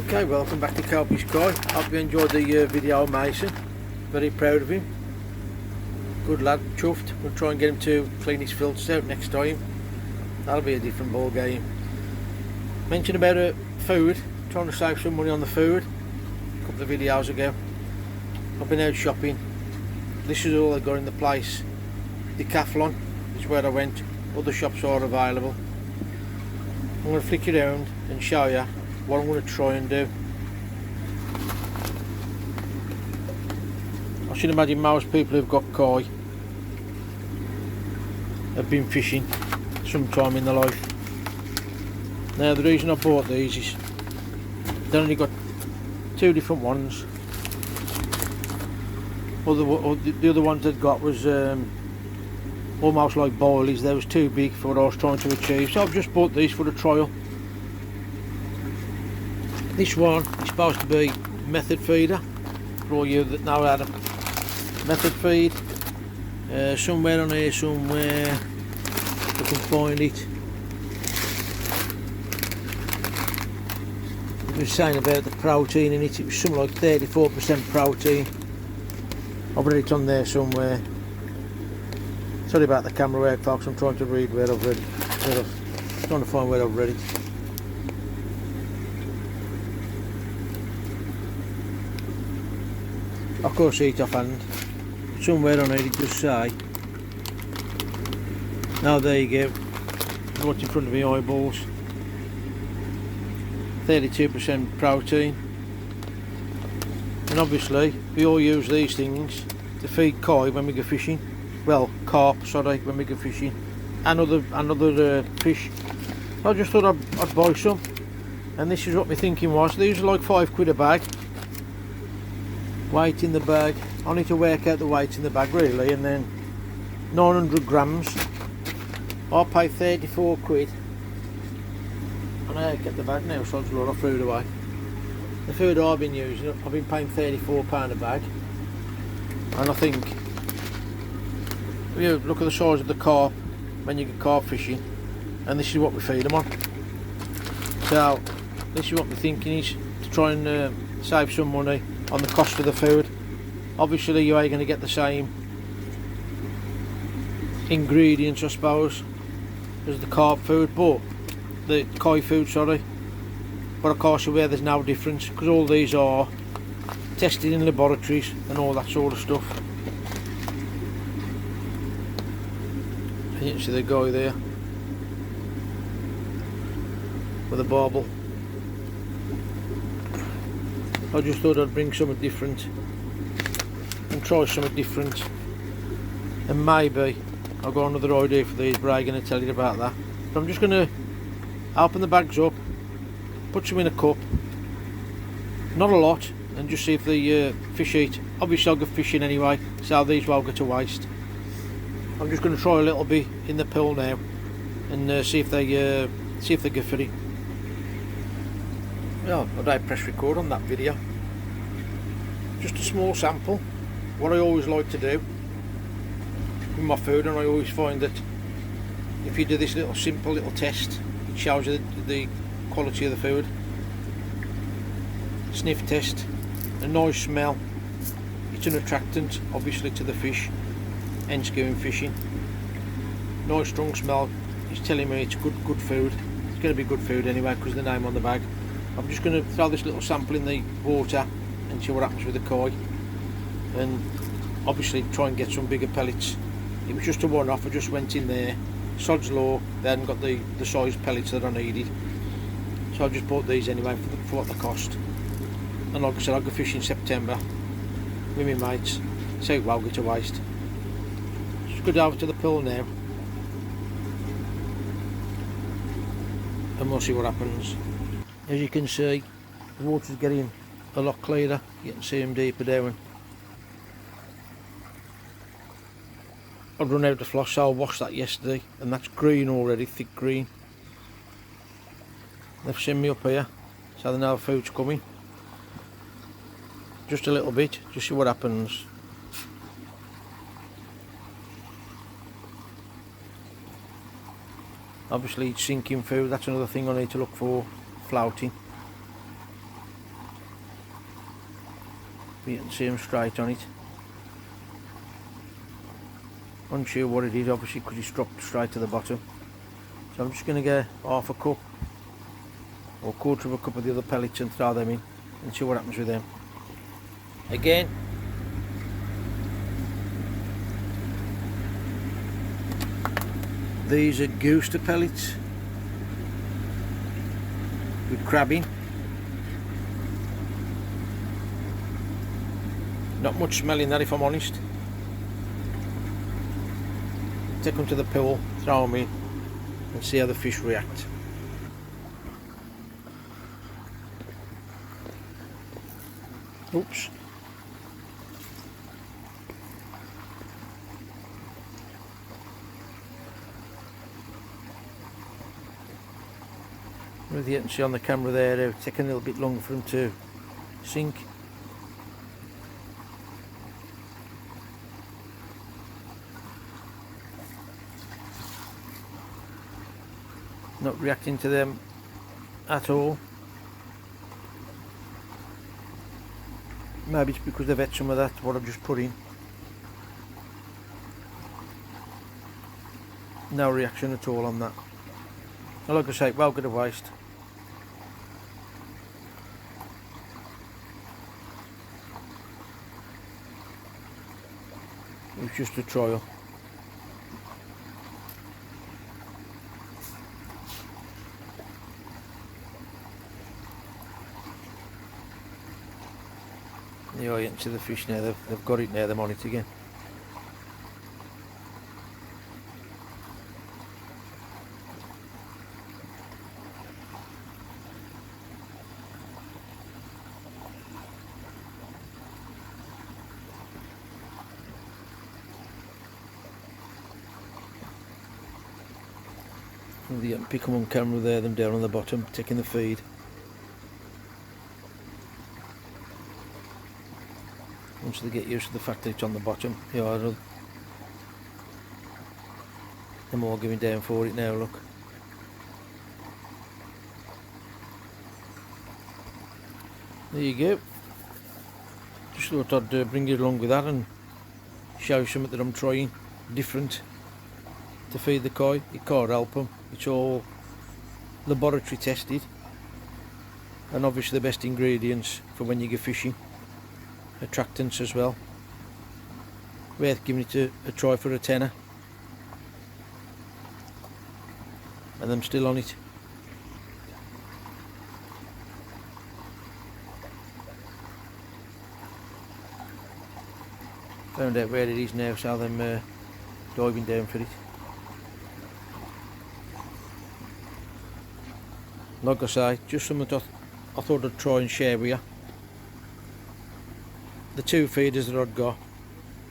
Okay, welcome back to Kelpie Sky. Hope you enjoyed the video of Mason. Very proud of him. Good lad, chuffed. We'll try and get him to clean his filters out next time. That'll be a different ball game. Mentioned about food, trying to save some money on the food a couple of videos ago. I've been out shopping. This is all I got in the place. Decathlon is where I went. Other shops are available. I'm going to flick you around and show you what I'm going to try and do. I should imagine most people who've got koi have been fishing sometime in their life. Now the reason I bought these is they only got two different ones. The other ones they'd got was almost like boilies. They was too big for what I was trying to achieve, so I've just bought these for the trial. This one is supposed to be method feeder for all you that know how to method feed. Somewhere on here somewhere I can find it. It was saying about the protein in it. It was something like 34% protein. I've read it on there somewhere. Sorry about the camera work, folks. I'm trying to read where I've read it. Trying to find where I've read it. Of course, eat offhand. Somewhere on here it does say. Now there you go. What's in front of me eyeballs. 32% protein. And obviously we all use these things to feed koi when we go fishing. Well, carp, sorry, when we go fishing. And other fish. I just thought I'd buy some. And this is what my thinking was. These are like £5 a bag. Weight in the bag. I need to work out the weight in the bag really, and then 900 grams. I'll pay 34 quid. And I get the bag now, so I'll throw it away. The food I've been using, I've been paying £34 a bag. And I think, you look at the size of the carp when you get carp fishing, and this is what we feed them on. So this is what my thinking is, to try and save some money on the cost of the food. Obviously you are going to get the same ingredients, I suppose, as the carp food, but the koi food, sorry. But of course aware there's no difference, because all these are tested in laboratories and all that sort of stuff. And you can see the guy there with a barbel. I just thought I'd bring something different and try something different, and maybe I've got another idea for these, but I'm going to tell you about that. But I'm just going to open the bags up, put some in a cup, not a lot, and just see if the fish eat. Obviously I'll go fishing anyway, so these won't go to waste. I'm just going to try a little bit in the pool now and see if they go for it. Well, I don't press record on that video. Just a small sample. What I always like to do with my food, and I always find that if you do this little simple little test, it shows you the quality of the food. Sniff test, a nice smell. It's an attractant, obviously, to the fish, hence going fishing. Nice strong smell. It's telling me it's good food. It's going to be good food anyway, because of the name on the bag. I'm just going to throw this little sample in the water and see what happens with the koi, and obviously try and get some bigger pellets. It was just a one-off. I just went in there, sod's law, they hadn't got the size pellets that I needed, so I just bought these anyway for what they cost. And like I said, I'll go fishing in September with my mates, so it won't go to waste. Just go down to the pool now and we'll see what happens. As you can see, the water's getting a lot clearer. You can see them deeper down. I've run out of floss, so I washed that yesterday, and that's green already, thick green. They've sent me up here, so they know the food's coming. Just a little bit, just see what happens. Obviously it's sinking food, that's another thing I need to look for, flouting. You can see him straight on it. Unsure what it is, obviously, because he's dropped straight to the bottom. So I'm just going to get half a cup or quarter of a cup of the other pellets and throw them in and see what happens with them. Again, these are Gooster pellets with crabbing. Not much smell in that, if I'm honest. Take them to the pool, throw them in and see how the fish react. Oops. As you can see on the camera there, they're taking a little bit longer for them to sink. Not reacting to them at all. Maybe it's because they've had some of that, what I've just put in. No reaction at all on that. And like I say, well good a waste. It was just a trial. Yeah, you can see the fish now, they've got it now, they're on it again. You can pick them on camera there, them down on the bottom, taking the feed. Once they get used to the fact that it's on the bottom, yeah, they're more giving down for it now, look. There you go. Just thought I'd bring you along with that and show you something that I'm trying different to feed the koi. It can't help them. It's all laboratory tested, and obviously the best ingredients for when you go fishing. Attractants as well. Worth giving it a try for a tenner. And I'm still on it. Found out where it is now, so I'm diving down for it. Like I say, just something I thought I'd try and share with you. The two feeders that I'd got,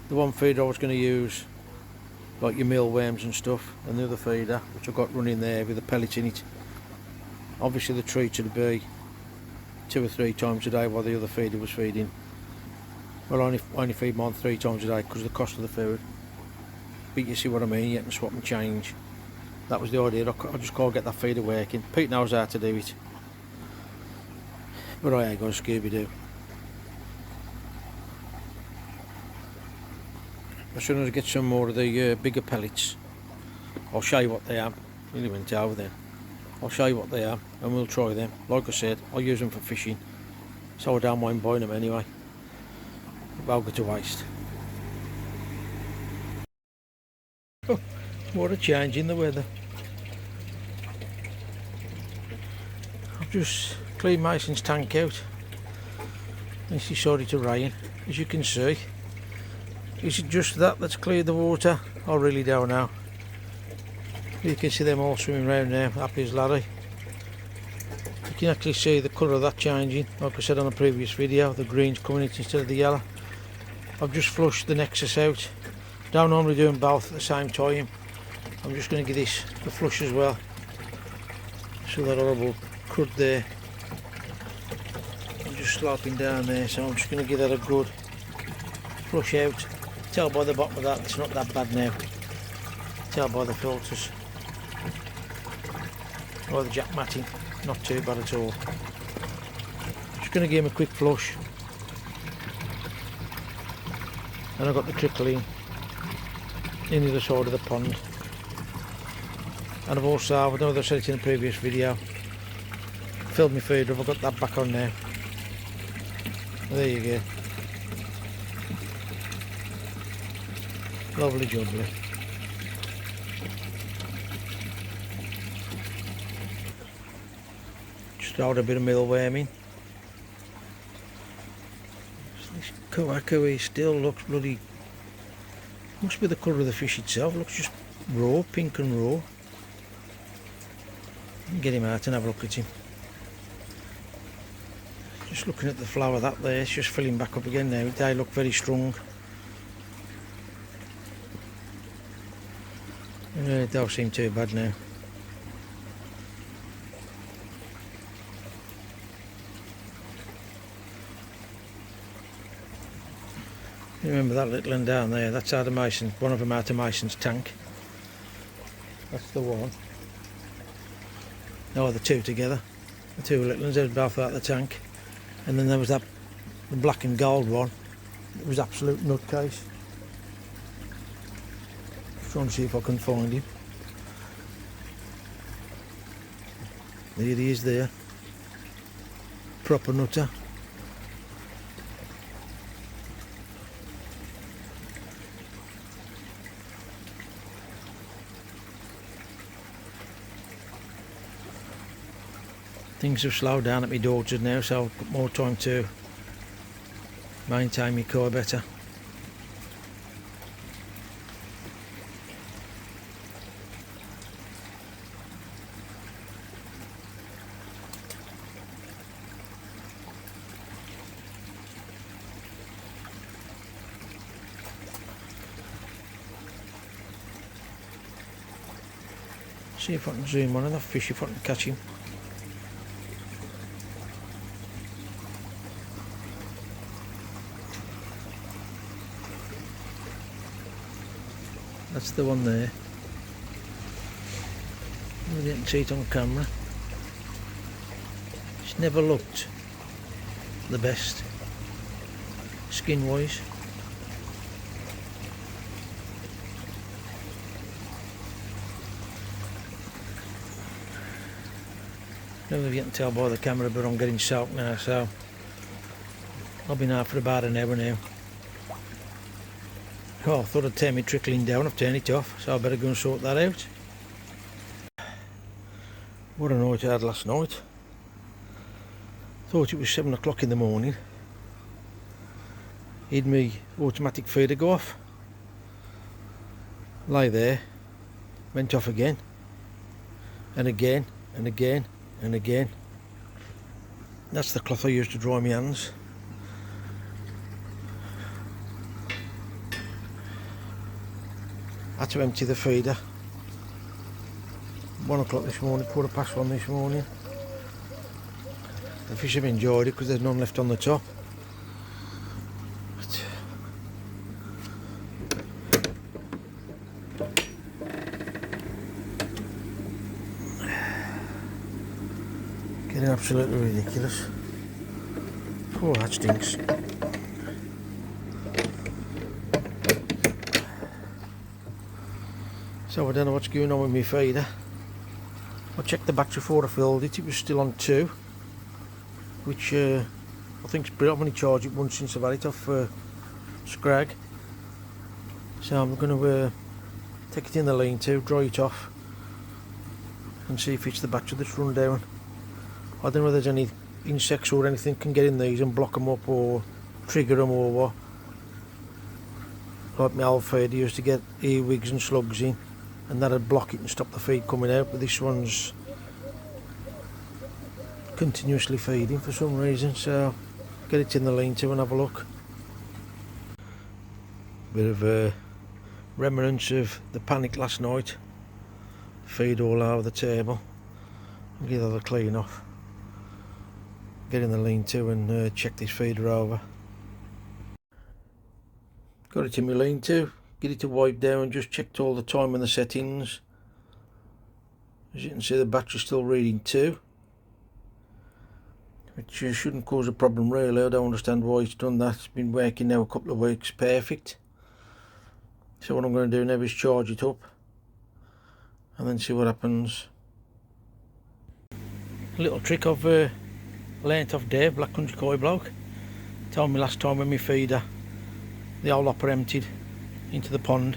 the one feeder I was going to use like your mealworms and stuff, and the other feeder which I got running there with the pellets in it. Obviously the treat would be 2 or 3 times a day while the other feeder was feeding. Well, I only feed mine 3 times a day because of the cost of the food. But you see what I mean, you can swap and change. That was the idea. I just can't get that feeder working. Pete knows how to do it, but I ain't got a Scooby-Doo. As soon as I get some more of the bigger pellets, I'll show you what they are. Really went over then. I'll show you what they are and we'll try them. Like I said, I'll use them for fishing, so I don't mind buying them anyway. Well go to waste. Oh, what a change in the weather. I've just cleaned Mason's tank out and it's decided to rain, as you can see. Is it just that that's cleared the water? I really don't know. You can see them all swimming around now, happy as Larry. You can actually see the colour of that changing, like I said on a previous video, the green's coming in instead of the yellow. I've just flushed the Nexus out. Don't normally do them both at the same time. I'm just going to give this the flush as well. So that horrible crud there, I'm just sloping down there, so I'm just going to give that a good flush out. Tell by the bottom of that it's not that bad now. Tell by the filters or the jack matting, not too bad at all. Just going to give him a quick flush. and I've got the trickling in the other side of the pond. And I've also, I know I said it in the previous video, filled my feeder up. I've got that back on now. There you go. Lovely jubbly. Just throwed a bit of mealworm in. This kuakui still looks bloody, must be the colour of the fish itself, looks just raw, pink and raw. Get him out and have a look at him. Just looking at the flower that there, it's just filling back up again now. They look very strong. It don't seem too bad now. You remember that little one down there? That's out of Mason, one of them out of Mason's tank. That's the one. No, the two together. The two little ones, they're both out of the tank. And then there was that, the black and gold one. It was absolute nutcase. Just trying to see if I can find him. There he is there. Proper nutter. Things have slowed down at my daughter's now, so I've got more time to maintain my core better. See if I can zoom on that fish, if I can catch him. That's the one there. I didn't see it on camera. It's never looked the best, skin wise. I don't know if you can tell by the camera, but I'm getting soaked now, so I've been out for about an hour now. Oh, I thought I'd turn me trickling down, I've turned it off, so I better go and sort that out. What a night I had last night. Thought it was 7 o'clock in the morning. He'd me automatic feeder go off. Lay there, went off again, and again, and again, and again. That's the cloth I used to dry my hands. I had to empty the feeder. 1 o'clock this morning, 1:15 this morning. The fish have enjoyed it because there's none left on the top. Getting absolutely ridiculous. Oh, that stinks. So I don't know what's going on with my feeder. I checked the battery before I filled it, it was still on 2, which I think's brilliant. I've only charged it once since I've had it off Scrag. So I'm going to take it in the lean-to, dry it off and see if it's the battery that's run down. I don't know whether there's any insects or anything can get in these and block them up or trigger them or what. Like my old feeder used to get earwigs and slugs in, and that'd block it and stop the feed coming out, but this one's continuously feeding for some reason, so get it in the lean-to and have a look. Bit of remnants of the panic last night. Feed all over the table. I'll give that a clean off. Get in the lean-to and check this feeder over. Got it in my lean-to. Get it to wipe down, just checked all the time and the settings. As you can see, the battery's still reading 2, which shouldn't cause a problem really. I don't understand why it's done that. It's been working now a couple of weeks perfect. So what I'm going to do now is charge it up and then see what happens. A little trick I've learnt off Dave, Black Country Koi bloke. Told me last time when my feeder, the old hopper emptied into the pond,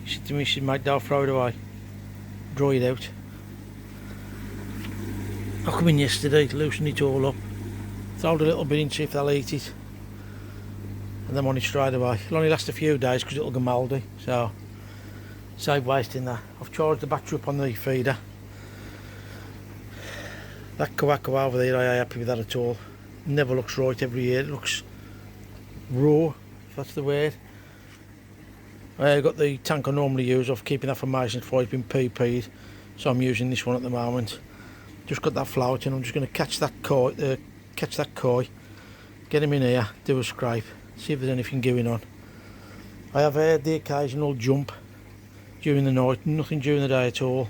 he said to me, he said, mate, don't throw it away, dry it out. I come in yesterday, loosened it all up, throwed a little bit in, see if they'll eat it, and then on it straight away. It'll only last a few days because it'll go mouldy, so save wasting that. I've charged the battery up on the feeder. That Kawako over there, I ain't happy with that at all. Never looks right every year, it looks raw, if that's the word. I've got the tank I normally use, I've keeping that for Mason before it's been PP'd, so I'm using this one at the moment. Just got that float in, I'm just going to catch that koi, get him in here, do a scrape, see if there's anything going on. I have heard the occasional jump during the night, nothing during the day at all.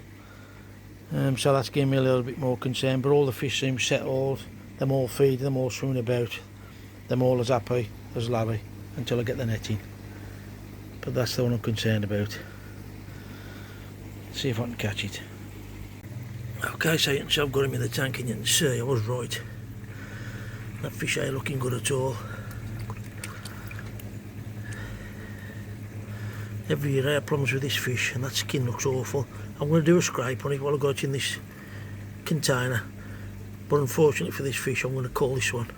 So that's giving me a little bit more concern, but all the fish seem settled, them all feeding, them all swimming about, them all as happy as Larry until I get the netting. But that's the one I'm concerned about. See if I can catch it. Okay, so I've got him in the tank and you can see I was right. That fish ain't looking good at all. Every year I have problems with this fish and that skin looks awful. I'm going to do a scrape on it while I've got it in this container. But unfortunately for this fish, I'm going to call this one.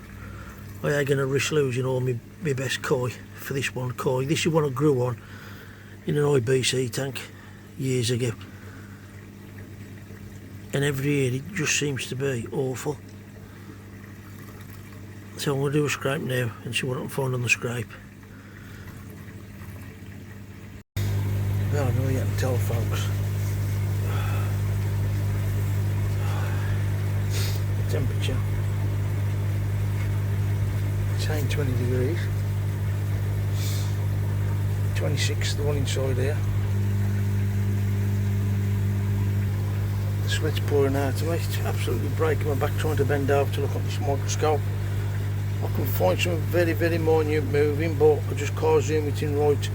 I ain't going to risk losing all my best koi for this one koi. This is one I grew on in an IBC tank years ago. And every year it just seems to be awful. So I'm going to do a scrape now and see what I can find on the scrape. Well, I know you can tell, folks. The temperature. It's saying 20 degrees. 26, the one inside here. The sweat's pouring out of me. It's absolutely breaking my back trying to bend over to look at this microscope. I can find some very, very minute moving, but I just can't zoom it in right.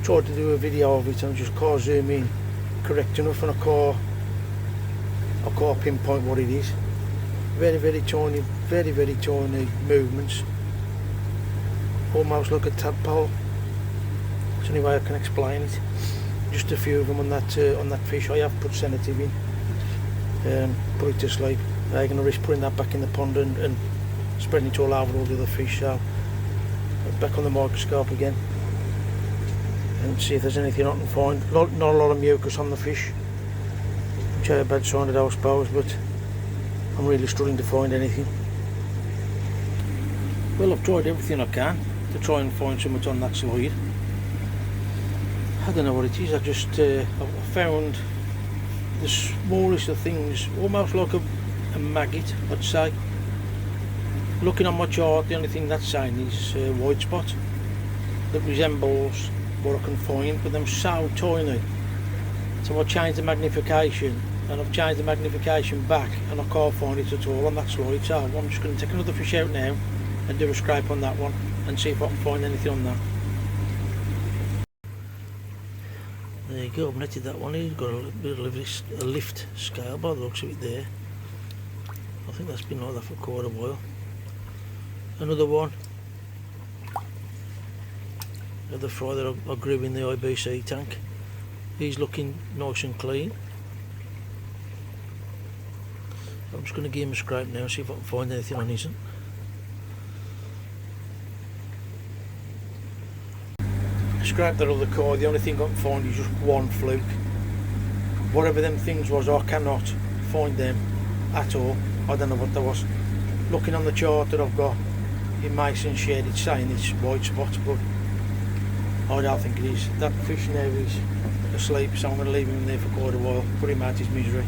Tried to do a video of it and just can't zoom in correct enough, and I can't pinpoint what it is. Very, very tiny movements, almost like a tadpole. It's the only way I can explain it. Just a few of them on that fish. I have put sedative in, put it to sleep. I'm going to risk putting that back in the pond and spreading it all over all the other fish. So back on the microscope again and see if there's anything I can find. Not a lot of mucus on the fish, which is a bad sign, I suppose, but I'm really struggling to find anything. Well, I've tried everything I can to try and find something on that slide. I don't know what it is. I just I found the smallest of things, almost like a maggot, I'd say. Looking on my chart, the only thing that's saying is white spot that resembles what I can find, but they're so tiny. So I changed the magnification, and I've changed the magnification back, and I can't find it at all on that slide. So I'm just going to take another fish out now and do a scrape on that one and see if I can find anything on that. There you go, I've netted that one. He's got a bit of a lift scale by the looks of it there. I think that's been like that for quite a while. Another one. Another fry that I grew in the IBC tank. He's looking nice and clean. I'm just going to give him a scrape now and see if I can find anything on his. Scrape that other koi, the only thing I can find is just one fluke. Whatever them things was, I cannot find them at all. I don't know what that was. Looking on the chart that I've got in Mason shed, it's saying it's white spots, but I don't think it is. That fish now is asleep, so I'm going to leave him there for quite a while, put him out his misery.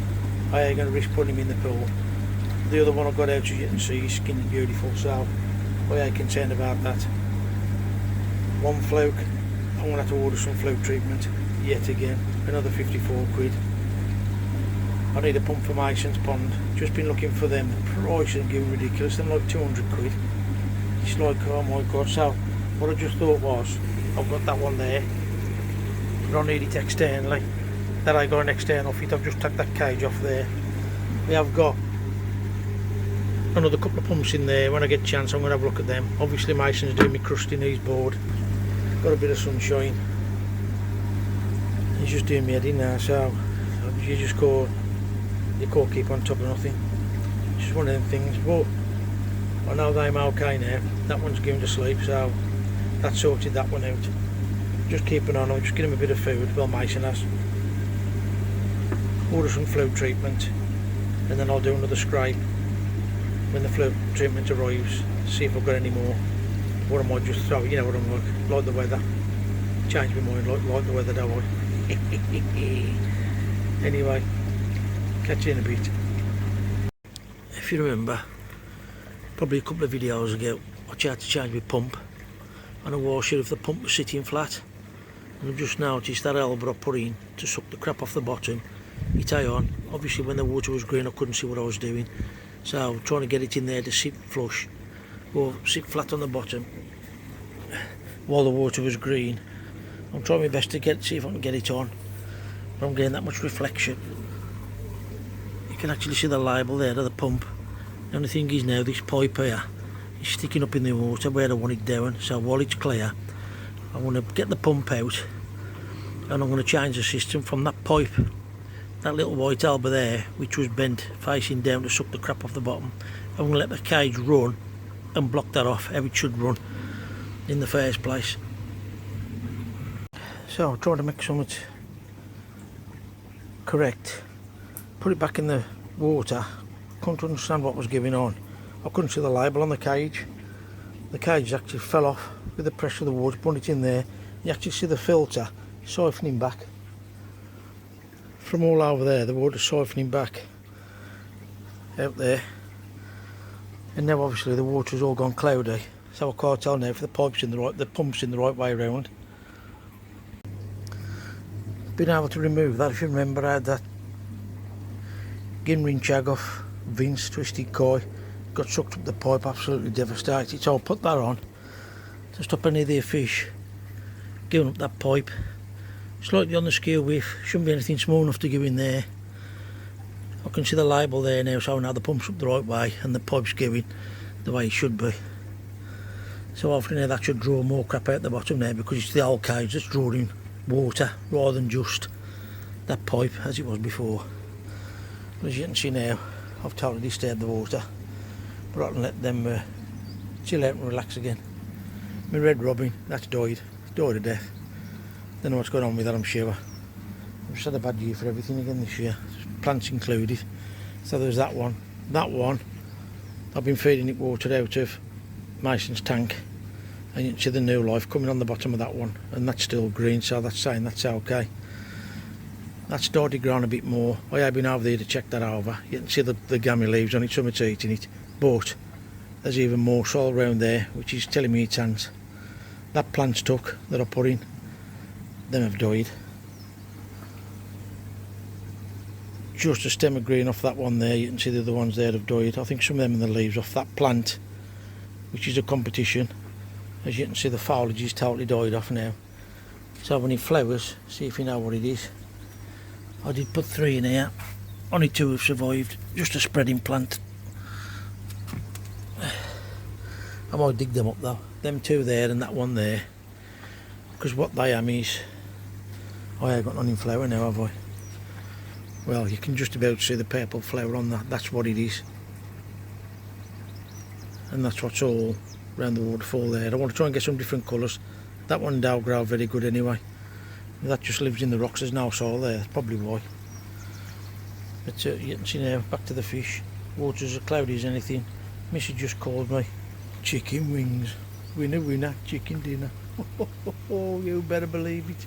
I ain't going to risk putting him in the pool. The other one I got out, as you can see, is skinny beautiful, so I ain't concerned about that. One fluke. I'm going to have to order some fluke treatment yet again, another 54 quid. I need a pump for Mason's pond. Just been looking for them. The price is getting ridiculous. They're like 200 quid. It's like, oh my god. So what I just thought was, I've got that one there. but I need it externally. That I got an external fit. I've just took that cage off there. We have got another couple of pumps in there. When I get a chance I'm going to have a look at them. Obviously Mason's doing me crusting his board. Got a bit of sunshine. He's just doing me head in now, so you can't keep on top of nothing. It's just one of them things, but I know they're okay now. That one's going to sleep, so that sorted that one out. Just keeping on, I'll just give him a bit of food, well Mason has. Order some flow treatment, and then I'll do another scrape when the flow treatment arrives, see if I've got any more. Or I might just throw it, you know what I'm like the weather. Change my mind, like the weather, don't I? Anyway, catch you in a bit. If you remember, probably a couple of videos ago, I tried to change my pump on a washer if the pump was sitting flat. And I've just noticed that elbow I put in to suck the crap off the bottom, it on. Obviously when the water was green I couldn't see what I was doing, so I'm trying to get it in there to sit flush or sit flat on the bottom while the water was green. I'm trying my best to see if I can get it on, but I'm getting that much reflection. You can actually see the label there of the pump. The only thing is now this pipe here is sticking up in the water where I want it down, so while it's clear I want to get the pump out and I'm going to change the system from that pipe, that little white elbow there which was bent facing down to suck the crap off the bottom. I'm going to let the cage run and block that off how it should run in the first place. So I'm trying to make something correct, put it back in the water. Couldn't understand what was going on. I couldn't see the label on the cage. The cage actually fell off with the pressure of the water, put it in there. You actually see the filter siphoning back from all over there, the water siphoning back out there. And now obviously the water's all gone cloudy, so I can't tell now if the pump's in the right way around. Been able to remove that. If you remember, I had that Ginring jag off Vince twisted coil, got sucked up the pipe, absolutely devastated. So I'll put that on to stop any of the fish going up that pipe. Slightly on the scale width, shouldn't be anything small enough to go in there. I can see the label there now, so now the pump's up the right way and the pipe's going the way it should be. So hopefully now that should draw more crap out the bottom there, because it's the old cage that's drawing water rather than just that pipe as it was before. As you can see now, I've totally disturbed the water, but I can let them chill out and relax again. My red robin, that's died to death. Don't know what's going on with that, I'm sure. I've just had a bad year for everything again this year, plants included. So there's that one. That one, I've been feeding it water out of Mason's tank, and you can see the new life coming on the bottom of that one, and that's still green, so that's saying that's okay. That started growing a bit more. I have been over there to check that over. You can see the gammy leaves on it, something's eating it, but there's even more soil around there which is telling me it's ants. That plant stuck that I put in, them have died. Just a stem of green off that one there, you can see the other ones there have died. I think some of them in the leaves off that plant, which is a competition. As you can see, the foliage is totally died off now. So when it flowers, see if you know what it is. I did put 3 in here, only 2 have survived, just a spreading plant. I might dig them up though, them 2 there and that one there, because what they am is, I ain't got none in flower now, have I? Well, you can just about see the purple flower on that, that's what it is. And that's what's all around the waterfall there. I want to try and get some different colours. That one don't grow very good anyway. That just lives in the rocks, there's no soil there, that's probably why. But you can see now, back to the fish. Water's as cloudy as anything. Missy just called me. Chicken wings. Winner, winner, chicken dinner. Oh, you better believe it.